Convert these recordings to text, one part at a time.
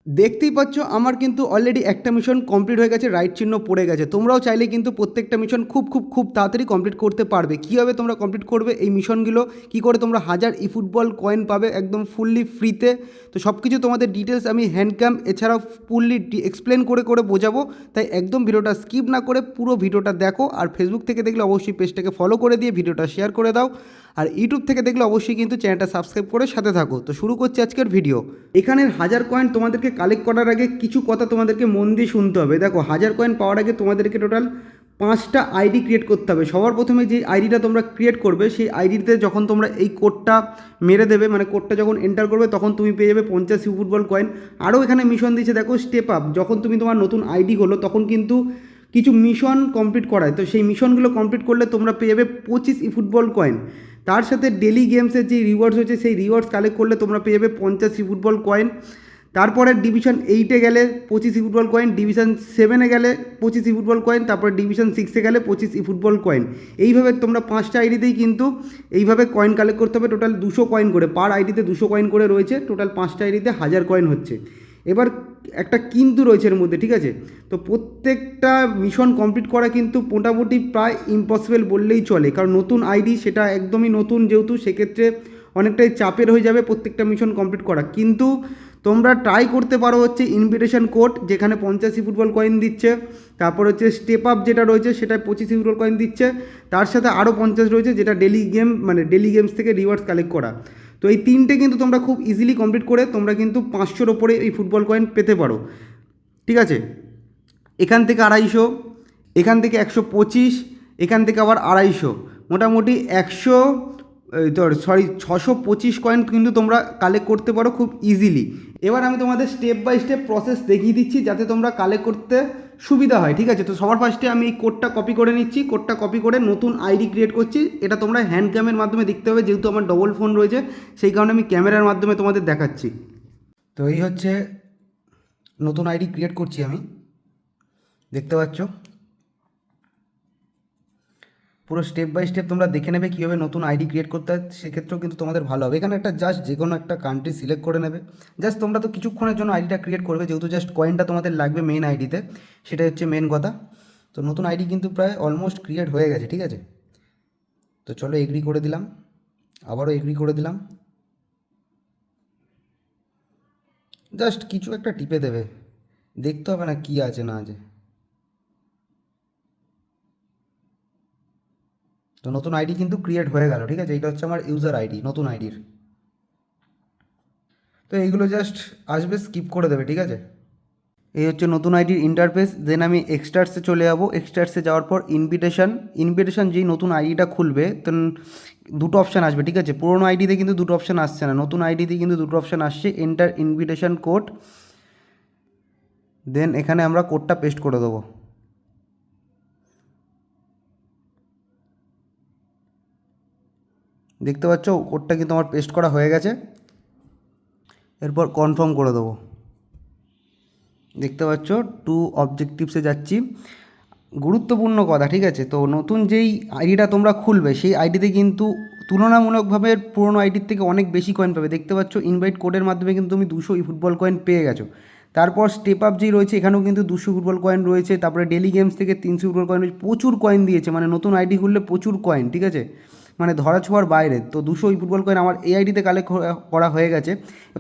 দেখতেই পাচ্ছ আমার কিন্তু অলরেডি একটা মিশন কমপ্লিট হয়ে গেছে, রাইট চিহ্ন পড়ে গেছে। তোমরাও চাইলে কিন্তু প্রত্যেকটা মিশন খুব খুব খুব তাড়াতাড়ি কমপ্লিট করতে পারবে। কীভাবে তোমরা কমপ্লিট করবে এই মিশনগুলো, কী করে তোমরা 1000 ই ফুটবল কয়েন পাবে একদম ফুললি ফ্রিতে, তো সব কিছু তোমাদের ডিটেলস আমি হ্যান্ডক্যাম এছাড়াও ফুললি এক্সপ্লেন করে করে বোঝাবো। তাই একদম ভিডিওটা স্কিপ না করে পুরো ভিডিওটা দেখো। আর ফেসবুক থেকে দেখলে অবশ্যই পেজটাকে ফলো করে দিয়ে ভিডিওটা শেয়ার করে দাও। আর ইউটিউব থেকে দেখলে অবশ্যই কিন্তু চ্যানেলটা সাবস্ক্রাইব করে সাথে থাকো। তো শুরু করছি আজকের ভিডিও। এখানের 1000 কয়েন তোমাদেরকে কালেক্ট করার আগে কিছু কথা তোমাদেরকে মন দিয়ে শুনতে হবে। দেখো, 1000 কয়েন পাওয়ার আগে তোমাদেরকে টোটাল 5টা আইডি ক্রিয়েট করতে হবে। সবার প্রথমে যে আইডিটা তোমরা ক্রিয়েট করবে সেই আইডিতে যখন তোমরা এই কোডটা মেরে দেবে, মানে কোডটা যখন এন্টার করবে, তখন তুমি পেয়ে যাবে 50 ইউ ফুটবল কয়েন। আরও এখানে মিশন দিয়েছে দেখো, স্টেপ আপ। যখন তুমি তোমার নতুন আইডি হলো তখন কিন্তু কিছু মিশন কমপ্লিট করায়, তো সেই মিশনগুলো কমপ্লিট করলে তোমরা পেয়ে যাবে 25 ই ফুটবল কয়েন। তার সাথে ডেলি গেমসের যে রিওয়ার্ডস হচ্ছে সেই রিওয়ার্ডস কালেক্ট করলে তোমরা পেয়ে যাবে 50 ই ফুটবল কয়েন। তারপরে ডিভিশন 8-এ গেলে 25 ই ফুটবল কয়েন, ডিভিশন 7-এ গেলে 25 ই ফুটবল কয়েন, তারপরে ডিভিশন 6-এ গেলে 25 ই ফুটবল কয়েন। এইভাবে তোমরা 5টা আইডিতেই কিন্তু এইভাবে কয়েন কালেক্ট করতে হবে। টোটাল 200 কয়েন করে, পার আইডিতে 200 কয়েন করে রয়েছে। টোটাল 5টা আইডিতে 1000 কয়েন হচ্ছে। এবার একটা কিন্তু রয়েছে এর মধ্যে, ঠিক আছে? তো প্রত্যেকটা মিশন কমপ্লিট করা কিন্তু মোটামুটি প্রায় ইম্পসিবল বললেই চলে, কারণ নতুন আইডি, সেটা একদমই নতুন যেহেতু, সেক্ষেত্রে অনেকটাই চাপের হয়ে যাবে প্রত্যেকটা মিশন কমপ্লিট করা। কিন্তু তোমরা ট্রাই করতে পারো হচ্ছে ইনভিটেশন কোড, যেখানে 50 ই ফুটবল কয়েন দিচ্ছে। তারপর হচ্ছে স্টেপ আপ যেটা রয়েছে সেটা 25 ই ফুটবল কয়েন দিচ্ছে। তার সাথে আরও 50 রয়েছে যেটা ডেলি গেম, মানে ডেলি গেমস থেকে রিওয়ার্ডস কালেক্ট করা। তো এই তিনটে কিন্তু তোমরা খুব ইজিলি কমপ্লিট করে তোমরা কিন্তু 500-র ওপরে এই ফুটবল কয়েন পেতে পারো, ঠিক আছে? এখান থেকে 250, এখান থেকে 125, এখান থেকে আবার 250, মোটামুটি 625 কয়েন কিন্তু তোমরা কালেক্ট করতে পারো খুব ইজিলি। এবার আমি তোমাদের স্টেপ বাই স্টেপ প্রসেস দেখিয়ে দিচ্ছি যাতে তোমরা কালেক্ট করতে সুবিধা হয়, ঠিক আছে? তো সবার ফার্স্টে আমি এই কোডটা কপি করে নিচ্ছি। কোডটা কপি করে নতুন আইডি ক্রিয়েট করছি। এটা তোমরা হ্যান্ড ক্যামের মাধ্যমে দেখতে হবে, যেহেতু আমার ডবল ফোন রয়েছে সেই কারণে আমি ক্যামেরার মাধ্যমে তোমাদের দেখাচ্ছি। তো এই হচ্ছে নতুন আইডি ক্রিয়েট করছি আমি, দেখতে পাচ্ছ। পুরো স্টেপ বাই স্টেপ তোমরা দেখে নেবে কীভাবে নতুন আইডি ক্রিয়েট করতে হয়, সেক্ষেত্রেও কিন্তু তোমাদের ভালো হবে। এখানে একটা জাস্ট যে কোনো একটা কান্ট্রি সিলেক্ট করে নেবে। জাস্ট তোমরা তো কিছুক্ষণের জন্য আইডিটা ক্রিয়েট করবে, যেহেতু জাস্ট কয়েনটা তোমাদের লাগবে মেন আইডিতে, সেটাই হচ্ছে মেন কথা। তো নতুন আইডি কিন্তু প্রায় অলমোস্ট ক্রিয়েট হয়ে গেছে, ঠিক আছে? তো চলো এগ্রি করে দিলাম, আবারও এগ্রি করে দিলাম। জাস্ট কিছু একটা টিপে দেবে, দেখতে হবে না কী আছে না আছে। তো নতুন আইডি কিন্তু ক্রিয়েট হয়ে গেল, ঠিক আছে? এইটা হচ্ছে আমার ইউজার আইডি নতুন আইডির। তো এইগুলো জাস্ট আসবে, স্কিপ করে দেবে, ঠিক আছে? এই হচ্ছে নতুন আইডির ইন্টারফেস। দেন আমি এক্সট্রাসে চলে যাবো। এক্সট্রাসে যাওয়ার পর ইনভিটেশন যেই নতুন আইডিটা খুলবে, দেন দুটো অপশান আসবে, ঠিক আছে? পুরোনো আইডিতে কিন্তু দুটো অপশান আসছে না, নতুন আইডিতে কিন্তু দুটো অপশান আসছে, এন্টার ইনভিটেশন কোড। দেন এখানে আমরা কোডটা পেস্ট করে দেবো। দেখতে পাচ্ছ কোডটা কিন্তু আমার পেস্ট করা হয়ে গেছে। এরপর কনফার্ম করে দেবো। দেখতে পাচ্ছ টু অবজেক্টিভসে যাচ্ছি। গুরুত্বপূর্ণ কথা, ঠিক আছে? তো নতুন যেই আইডিটা তোমরা খুলবে সেই আইডিতে কিন্তু তুলনামূলকভাবে পুরোনো আইডির থেকে অনেক বেশি কয়েন পাবে। দেখতে পাচ্ছ ইনভাইট কোডের মাধ্যমে কিন্তু তুমি 200 ই ফুটবল কয়েন পেয়ে গেছো। তারপর স্টেপ আপ যেই রয়েছে এখানেও কিন্তু 200 ফুটবল কয়েন রয়েছে। তারপরে ডেলি গেমস থেকে 300 ফুটবল কয়েন রয়েছে। প্রচুর কয়েন দিয়েছে, মানে নতুন আইডি খুললে প্রচুর কয়েন, ঠিক আছে? মানে ধরা ছোঁয়ার বাইরে। তো 200 ই ফুটবল কয়েন আমার এই আইডিতে কালেক্ট করা হয়ে গেছে।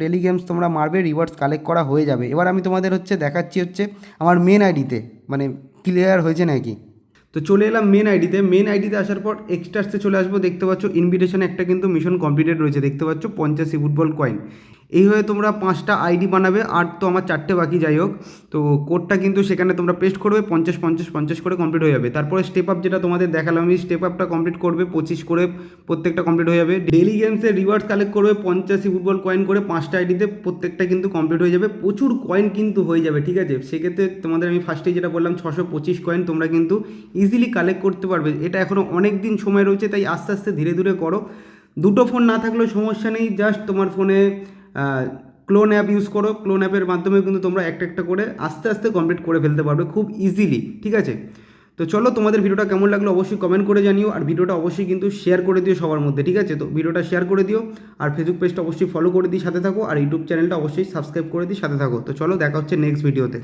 ডেলি গেমস তোমরা মারবে, রিওয়ার্ডস কালেক্ট করা হয়ে যাবে। এবার আমি তোমাদের দেখাচ্ছি আমার মেন আইডিতে, মানে ক্লিয়ার হয়েছে নাকি। তো চলে এলাম মেন আইডিতে। মেন আইডিতে আসার পর এক্সট্রাসে চলে আসবো। দেখতে পাচ্ছ ইনভিটেশনে একটা কিন্তু মিশন কমপ্লিটেড রয়েছে, দেখতে পাচ্ছ 50 ই ফুটবল কয়েন। এইভাবে তোমরা 5টা আইডি বানাবে, আর তো আমার 4টে বাকি, যাই হোক। তো কোডটা কিন্তু সেখানে তোমরা পেস্ট করবে, 50 50 50 করে কমপ্লিট হয়ে যাবে। তারপরে স্টেপ আপ যেটা তোমাদের দেখালাম, আমি স্টেপ আপটা কমপ্লিট করবে 25 করে, প্রত্যেকটা কমপ্লিট হয়ে যাবে। ডেলি গেমসের রিওয়ার্ডস কালেক্ট করবে 50 ই ফুটবল কয়েন করে, 5টা আইডিতে, প্রত্যেকটা কিন্তু কমপ্লিট হয়ে যাবে। প্রচুর কয়েন কিন্তু হয়ে যাবে, ঠিক আছে? সেক্ষেত্রে তোমাদের আমি ফার্স্টেই যেটা বললাম 625 কয়েন তোমরা কিন্তু ইজিলি কালেক্ট করতে পারবে। এটা এখনও অনেক দিন সময় রয়েছে, তাই আস্তে আস্তে ধীরে ধীরে করো। দুটো ফোন না থাকলেও সমস্যা নেই, জাস্ট তোমার ফোনে ক্লোন অ্যাপ ইউজ করো। ক্লোন অ্যাপের মাধ্যমে কিন্তু তোমরা একটা একটা করে আস্তে আস্তে কমপ্লিট করে ফেলতে পারবে খুব ইজিলি, ঠিক আছে? তো চলো, তোমাদের ভিডিওটা কেমন লাগলো অবশ্যই কমেন্ট করে জানিও, আর ভিডিওটা অবশ্যই কিন্তু শেয়ার করে দিও সবার মধ্যে, ঠিক আছে? তো ভিডিওটা শেয়ার করে দিও, আর ফেসবুক পেজটা অবশ্যই ফলো করে দিই সাথে থাকো, আর ইউটিউব চ্যানেলটা অবশ্যই সাবস্ক্রাইব করে দিই সাথে থাকো। তো চলো, দেখা হচ্ছে নেক্সট ভিডিওতে।